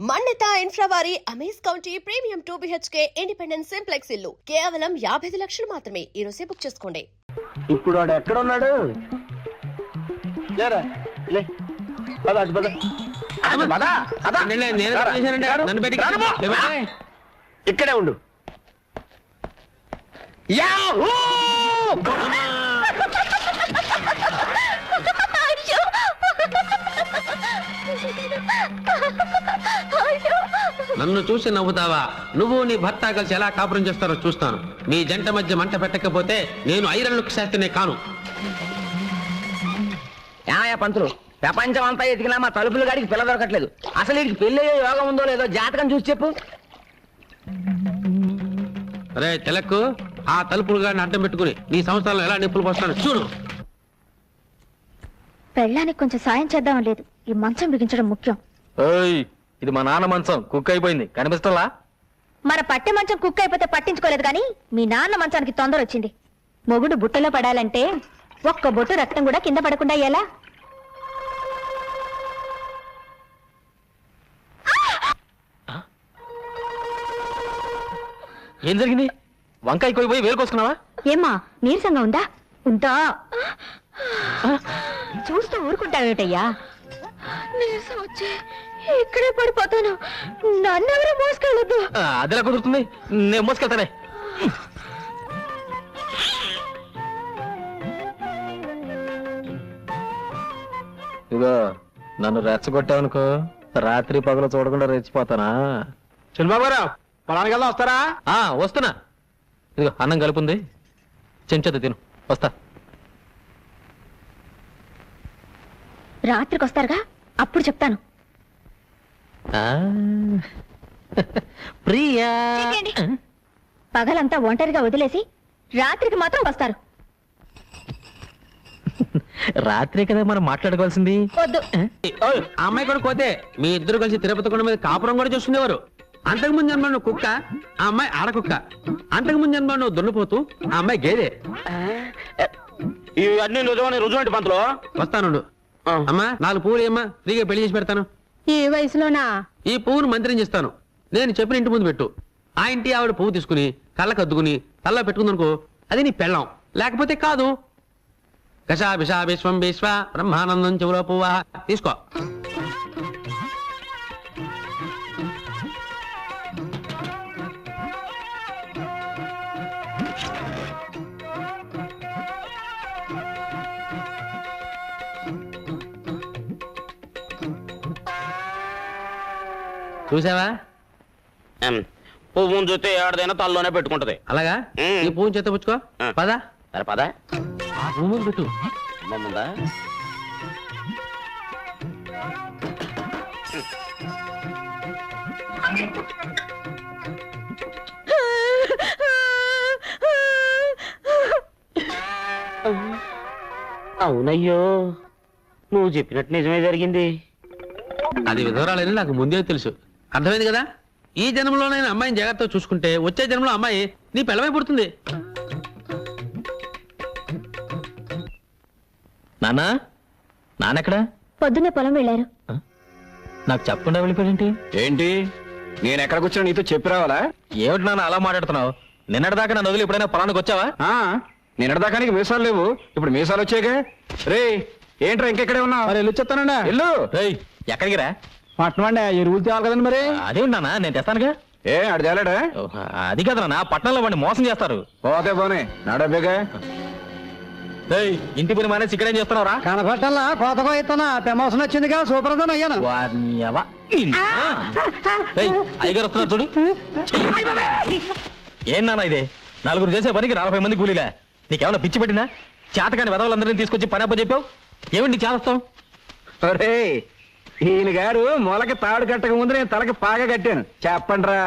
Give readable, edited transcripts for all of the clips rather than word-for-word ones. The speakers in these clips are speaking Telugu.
మన్నిత ఇన్ఫ్రా వారి amaze county premium 2 BHK independent simplex ఇల్లు కేవలం 55 లక్షలు మాత్రమే. ఈ రోజే బుక్ చేసుకోండి. ఇప్పుడు వాడు ఎక్కడ ఉన్నాడు? లేరా లే పద అటు పద. ఇక్కడే ఉండు. యాహూ! నన్ను చూసి నవ్వుతావా? నువ్వు నీ భర్త కలిసి ఎలా కాపురం చేస్తారో చూస్తాను. మీ జంట మధ్య మంట పెట్టకపోతే నేను ఐరన్ లుక్ శాస్త్రినే కాను. ఏమయ్యా పంతులు, ప్రపంచం అంతా ఎతికినా మా తలుపులు గాడికి పిల్ల దొరకట్లేదు. అసలు వీడికి పెళ్లి యోగం ఉందో లేదో జాతకం చూసి చెప్పు. అరే తెలకు, ఆ తలుపులు గాడిని అడ్డం పెట్టుకుని నీ సంవత్సరాలు ఎలా నిప్పులు పోస్తాను చూడు. పెళ్ళానికి కొంచెం సాయం చేద్దాం లేదు, ఈ మంచం బిగించడం ముఖ్యం. ఇది మా నాన్న మంచం, కుక్ అయిపోయింది, కనిపిస్తలా? మన పట్టె మంచం కుక్ అయిపోతే పట్టించుకోలేదు కానీ మీ నాన్న మంచానికి తొందర వచ్చింది. మొగుడు బుట్టలో పడాలంటే ఒక్క బొట్టు రక్తం కూడా కింద పడకుండా ఎలా? ఏం జరిగింది? వంకాయ కోయిపోయి వేలు కోసుకున్నావా? ఏమ్మా నీరసంగా ఉందా? ఉందా? చూస్తూ ఊరుకుంటావేటయ్యా? నీరసం వచ్చి ఇక్కడే పడిపోతాను, నన్నెవరూ మోసుకెళ్ళొద్దు. అదిలా కుదురుతుంది, నేను మోసుకెళ్తానే. ఇదిగో నన్ను రెచ్చగొట్టావనుకో, రాత్రి పగలు చూడకుండా రెచ్చిపోతానా? చంద్రబాబురావు పొలానికి వెళ్దాం, వస్తారా? వస్తున్నా. ఇదిగో అన్నం కలుపుంది, చెంచదు తిను, వస్తా. రాత్రికి వస్తారుగా, అప్పుడు చెప్తాను. ప్రియా, పగలంతా ఒంటరిగా వదిలేసి రాత్రికి మాత్రం వస్తారు. రాత్రే కదా మనం మాట్లాడుకోవాల్సింది. వద్దు. ఆ అమ్మాయి కూడా పోతే మీ ఇద్దరు కలిసి తిరుపతి కొండ మీద కాపురం కూడా చూసుకునేవారు. అంతకు ముందు జన్మ నువ్వు కుక్క, ఆ అమ్మాయి ఆడకుక్క. అంతకు ముందు జన్మ నువ్వు దున్నపోతూ, ఆ అమ్మాయి గేదె. ఇవన్నీ రుజువంటి పంతులు. వస్తాను అమ్మా, 4 పువ్వులు ఏమ్మా, ఫ్రీగా పెళ్లి చేసి పెడతాను. ఈ వయసులోనా? ఈ పువ్వును మంత్రం చేస్తాను, నేను చెప్పిన ఇంటి ముందు పెట్టు. ఆ ఇంటి ఆవిడ పువ్వు తీసుకుని కళ్ళకు అద్దుకుని తల్ల పెట్టుకుందనుకో, అది నీ పెళ్ళాం. లేకపోతే కాదు. కషా విషా విశ్వం విశ్వ బ్రహ్మానందం చెవులో పువ్వా. తీసుకో. చూసావా? పువ్వును చూస్తే ఏడదైనా తల్లోనే పెట్టుకుంటది. అలాగా? ఈ పువ్వుని చేత పుచ్చుకో. పదా సరే పదా. ఆ పువ్వు పెట్టు. ముందా అవునయ్యో, నువ్వు చెప్పినట్టు నిజమే జరిగింది. అది విధవరాలని నాకు ముందే తెలుసు. అర్థమైంది కదా? ఈ జన్మలో నేను అమ్మాయిని జాగ్రత్తగా చూసుకుంటే వచ్చే జన్మలో అమ్మాయి నీ పిల్లమై పుడుతుంది. నానా, నాన్నెక్కడా? పొద్దున్నే పొలం వెళ్ళారు. నాకు చెప్పకుండా వెళ్ళిపోయింటి ఏంటి? నేను ఎక్కడ కూర్చొని నీతో చెప్పి రావాలా? ఏమిటి నాన్న అలా మాట్లాడుతున్నావు? నిన్నటిదాకా నన్ను వదిలి ఎప్పుడైనా పొలానికి వచ్చావా? నిన్నటిదాకా నీకు మీసాలు లేవు, ఇప్పుడు మీసాలు వచ్చాయిగా. రే ఏంట్రా ఇంకెక్కడే ఉన్నావు? వెళ్ళి చెప్తానండి. ఇల్లు ఎక్కడికి రా? పట్టణం అండి, ఎరువులు తేవాలి కదండి. మరి అదే ఉన్నానా, నేను తెస్తానుగా. ఏ అడి తేలాడా? అది కదా నా పట్టణంలో వాడిని మోసం చేస్తారు. పోతే పోనీ నాడబ్బేగా. ఇంటి పని మానేసి ఇక్కడేం చేస్తున్నావురా? కనపట్టల్లా కోతకో ఇస్తున్నా, ప్రమోషన్ వచ్చిందిగా, సూపర్ అయ్యాను. అయ్యగారు వస్తున్నారు చూడు. ఏం నాన్న ఇదే? 4 చేసే పనికి 40 మంది కూలీలా? నీకేమన్నా పిచ్చి పెట్టినా? చేతకాని వెదవులందరినీ తీసుకొచ్చి పని అప్ప చెప్పావు. ఏమిటి చేస్తావు? ఈయన గారు మొలకి తాడు కట్టక ముందు నేను తలకి పాగా కట్టాను. చెప్పండిరా.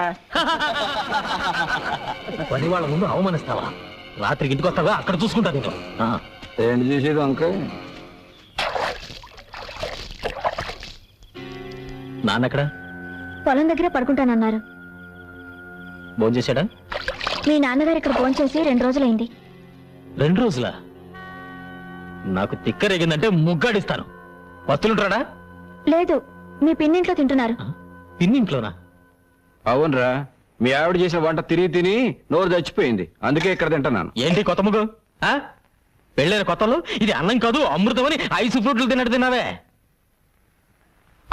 పని వాళ్ళ ముందు అవమానిస్తావా? రాత్రికి ఇంటికి వస్తావా? అక్కడ చూసుకుంటా నేను. ఏంటి చూసేది అంక? నాన్నెక్కడ? పొలం దగ్గరే పడుకుంటానన్నారు. భోజనం చేశాడా? మీ నాన్నగారు ఇక్కడ ఫోన్ చేసి 2 రోజులైంది. 2 రోజులా? నాకు తిక్కరేగిందంటే ముగ్గాడిస్తాను. వస్తులుంటాడా? లేదు, మీ పిన్నింట్లో తింటున్నారు. పిన్నింట్లోనా? అవునరా, మీ ఆవిడ చేసిన వంట తిని తిని నోరు చచ్చిపోయింది, అందుకే ఇక్కడ తింటున్నాను. ఏంటి కొత్త ముగ్గు? పెళ్ళైన కొత్తలో ఇది అన్నం కాదు అమృతం అని ఐసు ఫ్రూట్లు తిన్నట్టు తిన్నావే.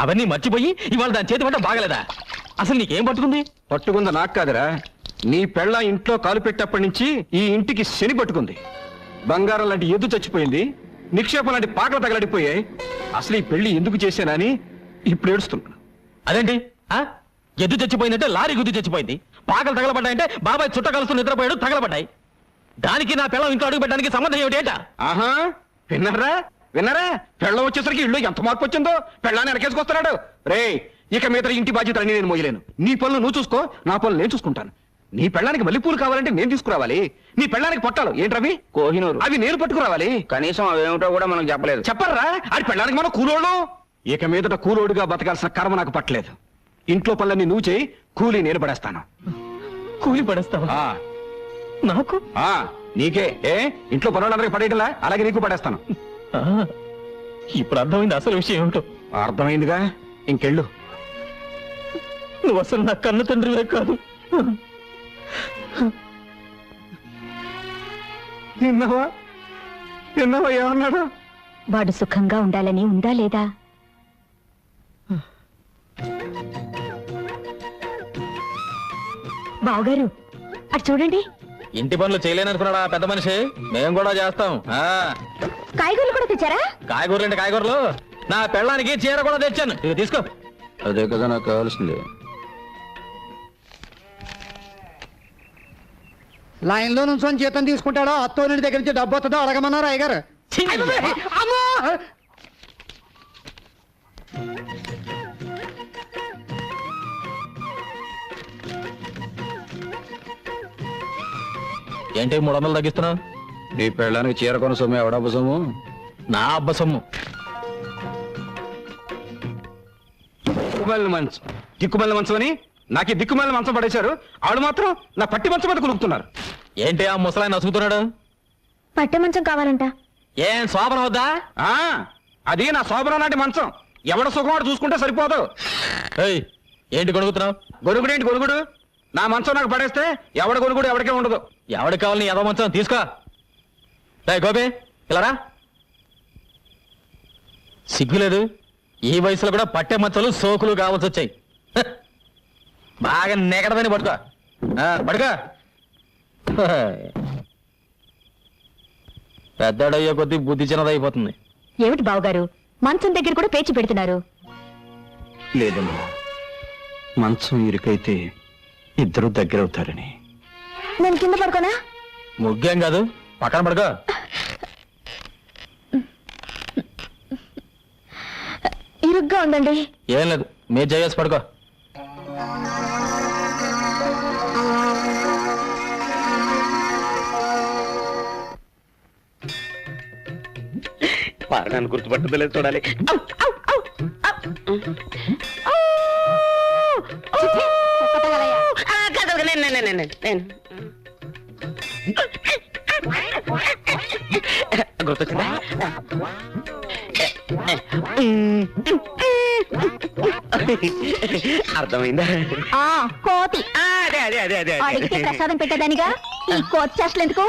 అవన్నీ మర్చిపోయి ఇవాళ దాని చేతి వంట బాగలేదా? అసలు నీకేం పట్టుకుంది? పట్టుకుందా నాకు కాదురా, నీ పెళ్ళ ఇంట్లో కాలు పెట్టేప్పటి నుంచి ఈ ఇంటికి శని పట్టుకుంది. బంగారం లాంటి ఎద్దు చచ్చిపోయింది, నిక్షేపం లాంటి పాకలు తగలడిపోయాయి. అసలు ఈ పెళ్లి ఎందుకు చేశానని ఇప్పుడు ఏడుస్తున్నాను. అదేంటి ఎద్దు చచ్చిపోయిందంటే లారీ గుద్దు చచ్చిపోయింది, పాకలు తగలబడ్డాయంటే బాబాయ్ చుట్ట కలుస్తూ నిద్రపోయాడు తగలబడ్డాయి. దానికి నా పిల్లం ఇంట్లో అడుగు పెట్టడానికి సంబంధం ఏమిటేట? ఆహా, విన్నారా పెళ్ళం వచ్చేసరికి ఇల్లు ఎంత మార్పు వచ్చిందో. పెళ్ళాన్ని వెనకేసుకొస్తున్నాడు. రే, ఇక మీద ఇంటి బాధ్యతలన్నీ నేను మోయలేను. నీ పనులు నువ్వు చూసుకో, నా పనులు నేను చూసుకుంటాను. నీ పెళ్ళానికి మల్లెపూలు కావాలంటే నేను తీసుకురావాలి. నీ పెళ్ళానికి పొట్టాలు ఏంటవి? కోహినూరు. అవి నేను పట్టుకురావాలి. కనీసం అవేమిటో కూడా మనకు చెప్పలేదు. చెప్పర్రా, అది పెళ్ళానికి మనం కూలోడు. ఇక మీదట కూలోడుగా బతకాల్సిన కర్మ నాకు పట్టలేదు. ఇంట్లో పనులన్నీ నువ్వు చేయి, కూలీ నేను పడేస్తాను. కూలి పడేస్తావా? ఆ, నాకు ఆ, నీకే. ఇంట్లో పనులందరికీ పడేయటంలా, అలాగే నీకు పడేస్తాను. ఇప్పుడు అర్థమైంది అసలు విషయం ఏమిటో. అర్థమైందిగా, ఇంకెళ్ళు. నువ్వు అసలు నా కన్న తండ్రివే కాదు. విన్నావా ఏమన్నాడు? వాడు సుఖంగా ఉండాలని ఉందా లేదా? బావగారు అటు చూడండి. ఇంటి పనులు చేయలేననుకున్నాడా పెద్ద మనిషి? మేము కూడా చేస్తాం. కాయగూరలు కూడా తెచ్చారా? కాయగూరలు అంటే కాయగూరలు, నా పెళ్ళానికి చీర కూడా తెచ్చాను. ఇది తీసుకో. అదే కదా నాకు కావాల్సింది. లైన్ లో నుంచి జీతం తీసుకుంటాడో అత్తోని దగ్గర నుంచి డబ్బు వస్తుందో అడగమన్నారు అయ్యగారు. ఏంటి 300 తగ్గిస్తున్నావు? నీ పెళ్ళానికి చీర కొన సొమ్ము ఎవడబ్బ సొమ్ము? నా అబ్బ సొమ్ము. దిక్కుమల్లి మంచం అని నాకు ఈ దిక్కుమల్లి మంచం పడేశారు. ఆడు మాత్రం నా పట్టి మంచం మీద కులుకుతున్నారు. ఏంటి ఆ ముసలాయన నసుగుతున్నాడు? పట్టె మంచం కావాలంట. ఏం శోభన వద్దా? అది నా శోభన నాటి మంచం. ఎవడ సుఖమాడు చూసుకుంటే సరిపోదు. ఏంటి గొడుగుతున్నావు? గొరుగుడేంటి గొరుగుడు? నా మంచం నాకు పడేస్తే ఎవడ గొరుగుడు ఎవరికే ఉండదు. ఎవరికి కావాలి నీ ఎదో మంచం? తీసుకో. గోపి ఇలారా. సిగ్గులేదు? ఈ వయసులో కూడా పట్టే మంచాలు సోకులు కావాల్సి వచ్చాయి. బాగా నెగడదని పడుకో. పడుకో. పెద్దడయ్యే కొద్దీ బుద్ధి చిన్నదైపోతుంది. ఏమిటి బావగారు మంచం దగ్గర కూడా పేచి పెడుతున్నారు? లేదమ్మా, మంచం ఇరుకైతే ఇద్దరు దగ్గరవుతారని. నేను కింద పడుకోనా? ముగ్గేం కాదు, పక్కన పడుకో. ఇరుగ్గా ఉందండి. ఏం లేదు, మీరు చేసి పడుకో. పారణాన్ని గుర్తుపట్టలేదు చూడాలి. గుర్తొచ్చిందా? అర్థమైందా? కోతి అదే అదే అదే అదే అడిగితే ప్రసాదం పెట్టేదానిగా ఈ కోతి చేష్టలు ఎందుకు?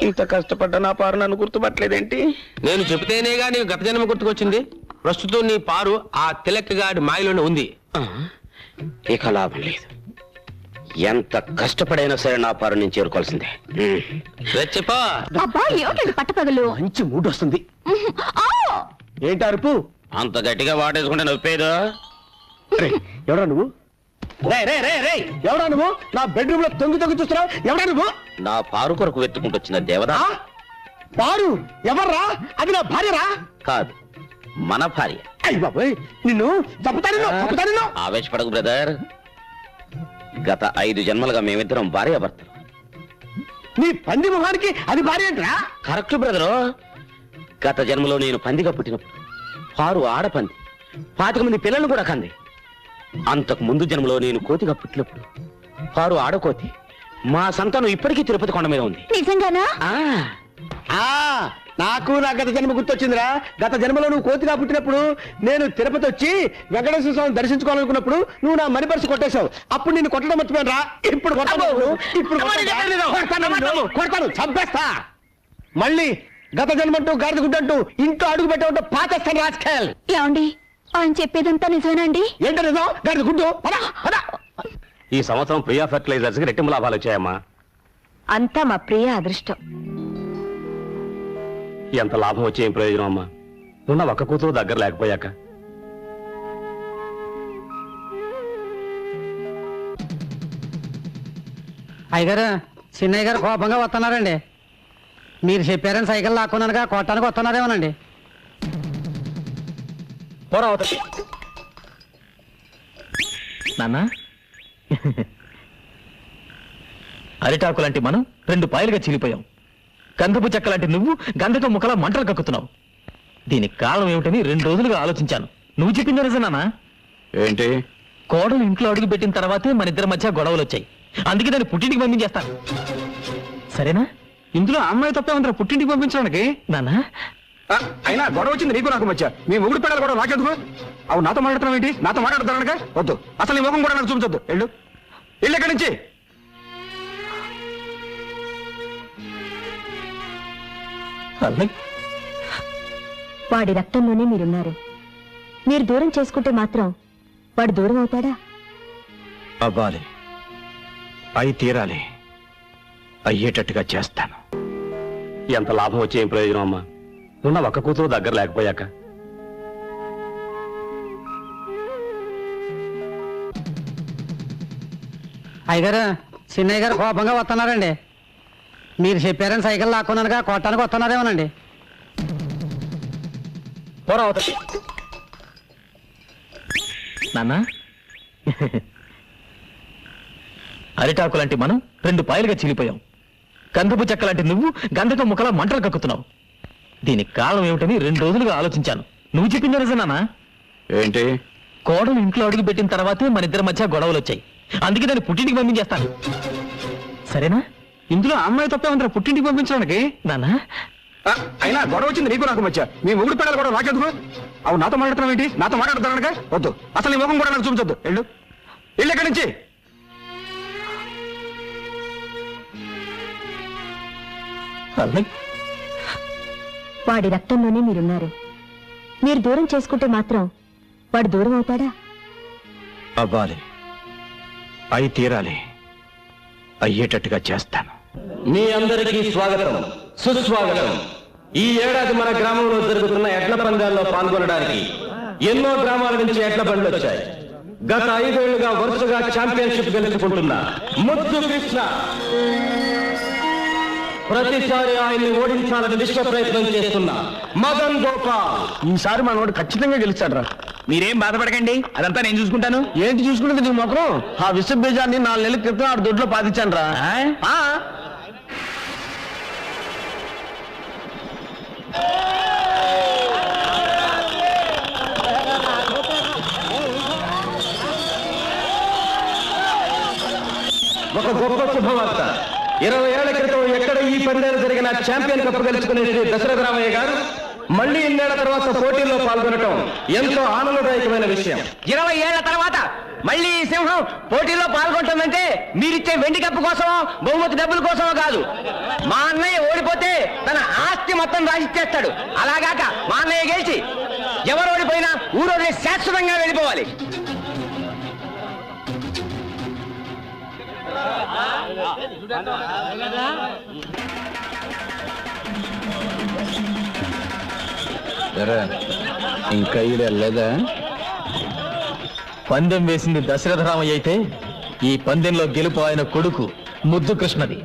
ఇంత కష్టపడ్డా నా పారు నన్ను గుర్తుపట్టలేదేంటి? నేను చెబితేనేగా నీకు గత జన్మ గుర్తుకొచ్చింది. ప్రస్తుతం నీ పారు ఆ తిలక్కగాడి మాయలోనే ఉంది. ఇక లాభం లేదు. ఎంత కష్టపడైనా సరే నా పారు నేను చేరుకోవాల్సిందే. చెప్పా. అబ్బా ఏమిటండి పట్టపగలు? మంచి మూడ్ వస్తుంది. ఏంటి అరుపు? అంత గట్టిగా వాటేసుకుంటే నొప్పేదో. ఎవడా నువ్వు? ఎవడా నువ్వు? నా బెడ్రూమ్ లో తొంగి చూస్తున్నావు. ఎవడా నువ్వు? నా పారు కొరకు వెతుకుంటొచ్చిన దేవదా. పారు ఎవర్రా? అది నా భార్యరా? కాదు, మన భార్య. అయ్య బాబోయ్, నిన్ను చంపుతాను. ఆవేశపడకు బ్రదర్. గత 5 జన్మలుగా మేమిద్దరం భార్యాభర్తలు. నీ పంది మొహానికి అది భార్య ఏంట్రా? Correct brother. గత జన్మలో నేను పందిగా పుట్టినప్పుడు పారు ఆడపంది 25 మంది పిల్లలను కూడా కంది. అంతకు ముందు జన్మలో నేను కోతిగా పుట్టినప్పుడు పారు ఆడకోతి. మా సంతానం ఇప్పటికీ తిరుపతి కొండ మీద ఉంది. నిజంగానా? నాకు నా గత జన్మ గుర్తొచ్చిందిరా. గత జన్మలో నువ్వు కోతిగా పుట్టినప్పుడు నేను తిరుపతి వచ్చి వెంకటేశ్వర స్వామిని దర్శించుకోవాలనుకున్నప్పుడు నువ్వు నా మణి పర్సు కొట్టేశావు. అప్పుడు నిన్ను కొట్టడం మర్చిపోయాను రా. ఇప్పుడు కొడతాను, చంపేస్తా. మళ్ళీ గత జన్మంటూ గాడిద గుడ్డంటూ ఇంట్లో అడుగు పెట్టమంటూ పాతేస్తాను రాజకీయాలు. ఏమండి ఆయన చెప్పేదంతా నిజమేనండి? ఏంటో నిజం? గాడిద గుడ్డు పద పద. ఈ సంవత్సరం ప్రియా ఫెర్టిలైజర్స్ కి రెట్టింపు లాభాలు వచ్చాయమ్మా. అంతా మా ప్రియ అదృష్టం. ఎంత లాభం వచ్చే ఏం ప్రయోజనం అమ్మా, ఉన్న ఒక్క కూతురు దగ్గర లేకపోయాక. అయ్యగారు, చిన్నయ్య గారు కోపంగా వస్తున్నారండి. మీరు చెప్పారని సైకిల్ లాక్కున్నానుగా కొట్టానికి వస్తున్నారేమోనండి. నాన్న, అరిటాకు లాంటి మనం 2 పాయలుగా చీలిపోయాం. గంధపు చెక్క లాంటి నువ్వు గంధతో ముఖలా మంటలు కక్కుతున్నావు. దీనికి కారణం ఏమిటని 2 రోజులుగా ఆలోచించాను. నువ్వు చెప్పింది నిజం నాన్న. ఏంటి? కోడలు ఇంట్లో అడుగు పెట్టిన తర్వాతే మన ఇద్దరి మధ్య గొడవలు వచ్చాయి. అందుకే దాన్ని పుట్టింటికి పంపించేస్తాను. సరేనా? ఇందులో అమ్మాయి తప్పే ఉందిరా పుట్టింటికి పంపించడానికి. నాన్న, అయినా గొడవ వచ్చింది నీకు నాకు మధ్య. మీ ముగ్గురు పిల్లలు కూడా నాకెందుకు? అవు నాతో మాట్లాడుతున్నావు ఏంటి? నాతో మాట్లాడుతున్నానుగా. వద్దు, అసలు నీ ముఖం కూడా నాకు చూపించొద్దు. వెళ్ళు ఎక్కడి నుంచి. వాడి రక్తంలోనే మీరున్నారు. మీరు దూరం చేసుకుంటే మాత్రం వాడు దూరం అవుతాడా? అవ్వాలి, అయి తీరాలి, అయ్యేటట్టుగా చేస్తాను. ఎంత లాభం వచ్చే ఏం ప్రయోజనం అమ్మా, ఉన్న ఒక్క కూతురు దగ్గర లేకపోయాక. అయ్యగారు, చిన్నయ్య గారు కోపంగా వస్తున్నారండి. మీరు చెప్పారని సైకిల్ లాక్కున్నానుగా కొట్టానికి వస్తున్నారేమోనండి. నాన్న, అరిటాకు లాంటి మనం 2 పాయలుగా చీలిపోయాం. గంధపు చెక్క లాంటి నువ్వు గంధతో ముఖలా మంటలు కక్కుతున్నావు. దీనికి కారణం ఏమిటని 2 రోజులుగా ఆలోచించాను. నువ్వు చెప్పింది నిజం నాన్న. ఏంటి? కోడలు ఇంట్లో అడుగు పెట్టిన తర్వాతే మన ఇద్దరి మధ్య గొడవలు వచ్చాయి. అందుకే దాన్ని పుట్టింటికి పంపించేస్తాను. సరేనా? ఇందులో అమ్మాయి తప్పే ఉందిరా పుట్టింటికి పంపించడానికి. నాన్న, అయినా గొడవ వచ్చింది నీకు నాకు మధ్య. మీ ముగ్గురు పిల్లలు కూడా నాకెందుకు? అవు నాతో మాట్లాడుతున్నావు ఏంటి? నాతో మాట్లాడుతున్నానుగా. వద్దు, అసలు నీ ముఖం కూడా నాకు చూపించొద్దు. వెళ్ళు ఎక్కడి నుంచి. వాడి రక్తంలోనే మీరున్నారు. మీరు దూరం చేసుకుంటే మాత్రం వాడు దూరం అవుతాడా? అవ్వాలి, అయి తీరాలి, అయ్యేటట్టుగా చేస్తాను. మీ అందరికీ స్వాగతం, సుస్వాగతం. ఈ ఏడాది మన గ్రామంలో జరుగుతున్న ఎడ్ల పందాల్లో పాల్గొనడానికి ఎన్నో గ్రామాల నుంచి ఎడ్ల బండ్లు వచ్చాయి. గత 5 ఏళ్లుగా వరుసగా ఛాంపియన్షిప్ గెలుచుకుంటున్న ముద్దు కృష్ణ ప్రతిసారి ఆయన్ని ఓడించాలని విశ్వ ప్రయత్నం చేస్తున్న మదన్ గోపాల్. ఈసారి మనోడు ఖచ్చితంగా గెలుస్తాడు రా. మీరేం బాధపడకండి, అదంతా నేను చూసుకుంటాను. ఏంటి చూసుకుంటుంది నీ మొత్తం? ఆ విశ్వ బీజాన్ని 4 నెలల క్రితం ఆడు దొడ్లో పాతించాను రా. ఒక గొప్ప శుభవార్త. 20 ఏళ్ల క్రితం ఎక్కడ ఈ పందేలు జరిగిన ఛాంపియన్ కప్ గెలుచుకునే శ్రీ దశరథ రామయ్య గారు మళ్ళీ 2 ఏళ్ల తర్వాత పోటీల్లో పాల్గొనడం ఎంతో ఆనందదాయకమైన విషయం. 20 ఏళ్ల తర్వాత మళ్ళీ ఈ సింహం పోటీలో పాల్గొంటుందంటే మీరిచ్చే వెండి కప్పు కోసమో బహుమతి డబ్బుల కోసమో కాదు. మా అన్నయ్య ఓడిపోతే తన ఆస్తి మొత్తం రాసిచ్చేస్తాడు. అలాగాక మా అన్నయ్య గెలిచి ఎవరు ఓడిపోయినా ఊరోజు శాశ్వతంగా వెళ్ళిపోవాలి. ఇంకా లేదా? పందెం వేసింది దశరథ రామయ్య అయితే ఈ పందెంలో గెలుపు ఆయన కొడుకు ముద్దు కృష్ణది.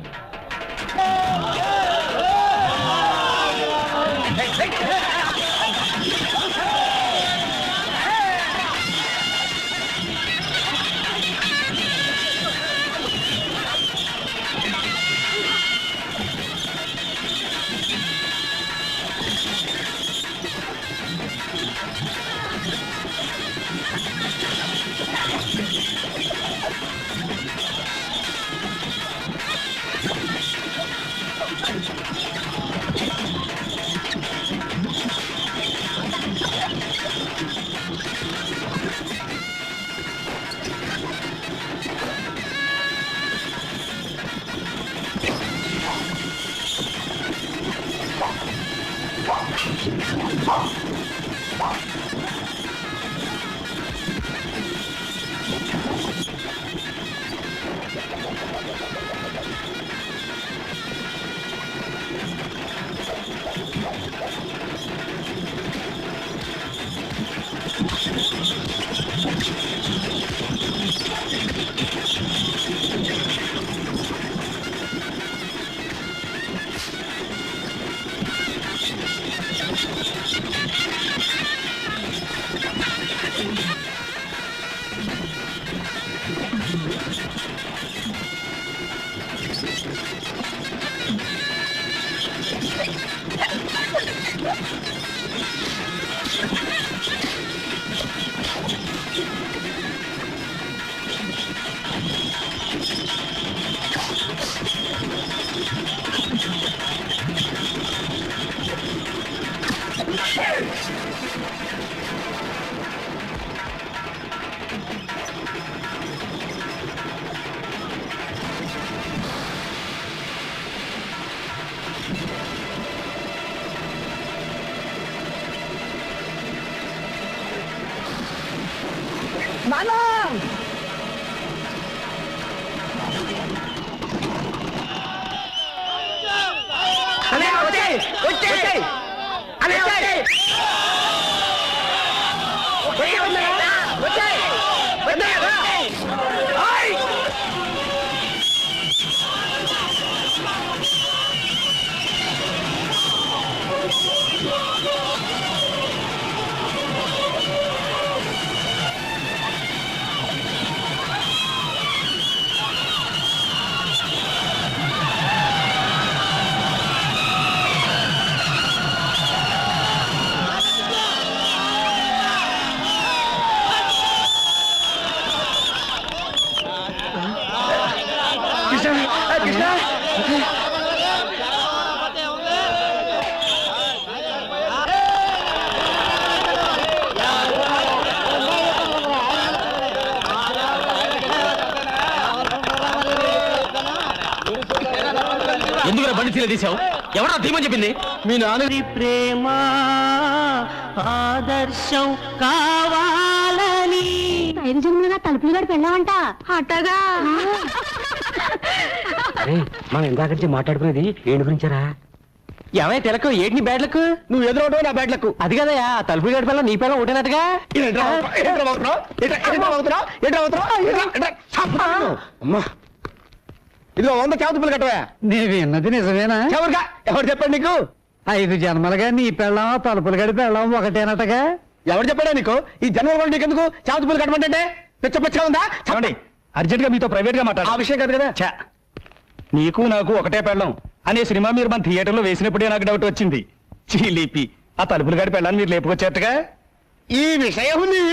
ఎందుకు బండి తీల తీసావు? ఎవరా ధీమని చెప్పింది? మీ నాన్న ప్రేమ ఆదర్శం కావాలని 5 జన్మలుగా తలుపులు గడి పెళ్ళామంట అట్టగా మనం ఇందాక నుంచి మాట్లాడుకునేది ఏంటి గురించారా? ఏమైనా తిలకు ఏంటి బ్యాడ్లకు? నువ్వు ఎదురవటం నా బ్యాడ్లకు. అది కదయా తలుపులు గడి పిల్ల నీ పిల్ల ఒకటేనట్టుగా. అమ్మా ఇదిగో 100 చేతులు కట్టవా. నేను విన్నది నిజమేనా? ఎవరుగా ఎవరు చెప్పాడు నీకు? 5 జన్మలుగా నీ పెళ్ళం తలుపులు గడి పెళ్ళం ఒకటేనట్టుగా. ఎవరు చెప్పాడా నీకు? ఈ జన్మల కూడా నీకెందుకు చేతులు కట్టమంటే పిచ్చ పిచ్చ ఉందా? చెప్పండి, అర్జెంట్ గా మీతో ప్రైవేట్ గా ఆ మాట్లాడాలి. విషయం కాదు కదా. ఛా, నీకు నాకు ఒకటే పెళ్ళం అనే సినిమా మీరు మన థియేటర్లో వేసినప్పుడే నాకు డౌట్ వచ్చింది. చీలీపి ఆ తలుపులు గడి పెళ్ళాన్ని మీరు లేపుకొచ్చేట్టుగా. ఈ విషయం నీకు